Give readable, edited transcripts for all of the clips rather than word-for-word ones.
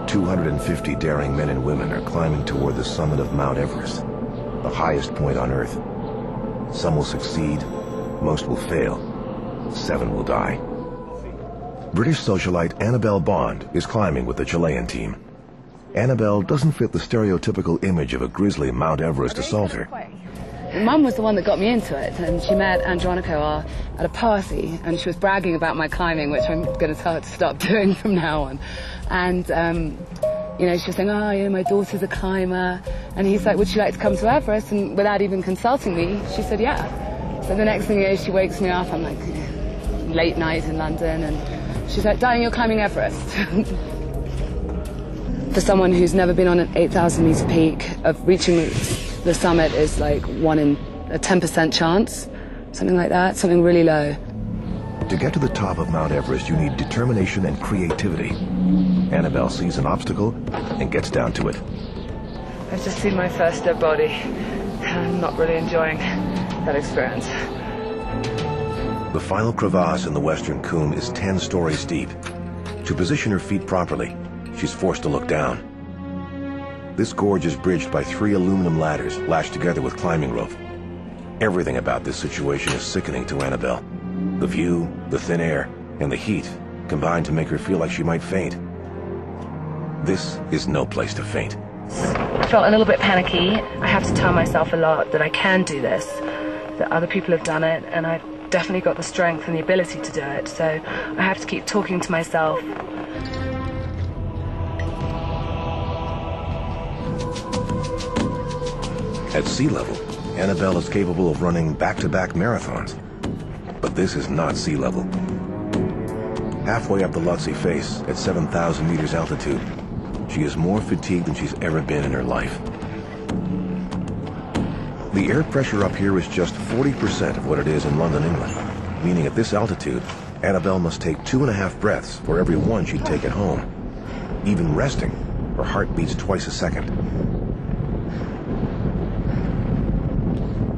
250 daring men and women are climbing toward the summit of Mount Everest, the highest point on Earth. Some will succeed, most will fail, 7 will die. British socialite Annabelle Bond is climbing with the Chilean team. Annabelle doesn't fit the stereotypical image of a grisly Mount Everest assaulter. Mum was the one that got me into it, and she met Andronicco at a party, and she was bragging about my climbing, which I'm going to tell her to stop doing from now on. And, you know, she was saying, oh, yeah, my daughter's a climber. And he's like, would you like to come to Everest? And without even consulting me, she said, yeah. So the next thing is, she wakes me up, I'm like, late night in London, and she's like, darling, you're climbing Everest. For someone who's never been on an 8,000 meter peak, of reaching the summit is like 1 in a 10% chance, something like that, something really low. To get to the top of Mount Everest, you need determination and creativity. Annabelle sees an obstacle and gets down to it. I've just seen my first dead body. I'm not really enjoying that experience. The final crevasse in the western Coombe is 10 stories deep. To position her feet properly, she's forced to look down. This gorge is bridged by 3 aluminum ladders lashed together with climbing rope. Everything about this situation is sickening to Annabelle. The view, the thin air, and the heat combine to make her feel like she might faint. This is no place to faint. I felt a little bit panicky. I have to tell myself a lot that I can do this, that other people have done it, and I've definitely got the strength and the ability to do it, so I have to keep talking to myself. At sea level, Annabelle is capable of running back-to-back marathons. But this is not sea level. Halfway up the Lhotse face, at 7,000 meters altitude, she is more fatigued than she's ever been in her life. The air pressure up here is just 40% of what it is in London, England, meaning at this altitude, Annabelle must take 2.5 breaths for every one she'd take at home. Even resting, her heart beats twice a second.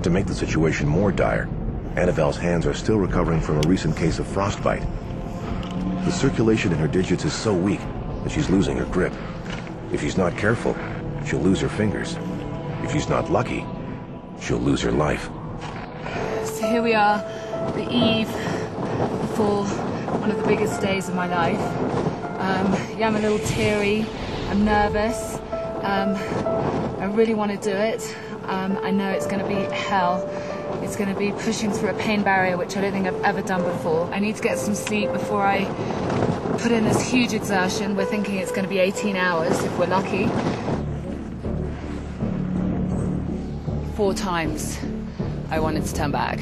To make the situation more dire, Annabelle's hands are still recovering from a recent case of frostbite. The circulation in her digits is so weak that she's losing her grip. If she's not careful, she'll lose her fingers. If she's not lucky, she'll lose her life. So here we are, the eve before one of the biggest days of my life. Yeah, I'm a little teary, I'm nervous, I really want to do it. I know it's going to be hell. It's going to be pushing through a pain barrier, which I don't think I've ever done before. I need to get some sleep before I put in this huge exertion. We're thinking it's going to be 18 hours, if we're lucky. 4 times I wanted to turn back.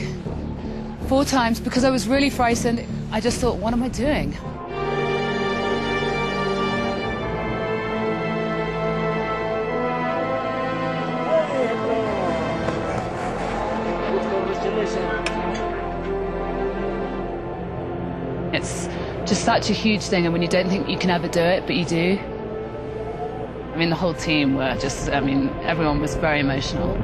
4 times because I was really frightened. I just thought, what am I doing? It's just such a huge thing, and when you don't think you can ever do it, but you do. I mean, the whole team were just, I mean, everyone was very emotional.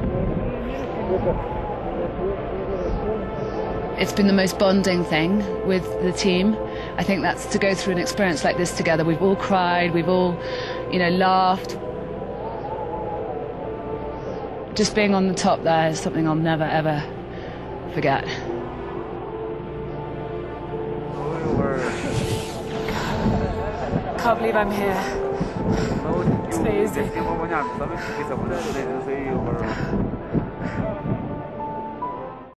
It's been the most bonding thing with the team. I think that's to go through an experience like this together. We've all cried, we've all, you know, laughed. Just being on the top there is something I'll never, ever forget. Can't believe I'm here. It's amazing.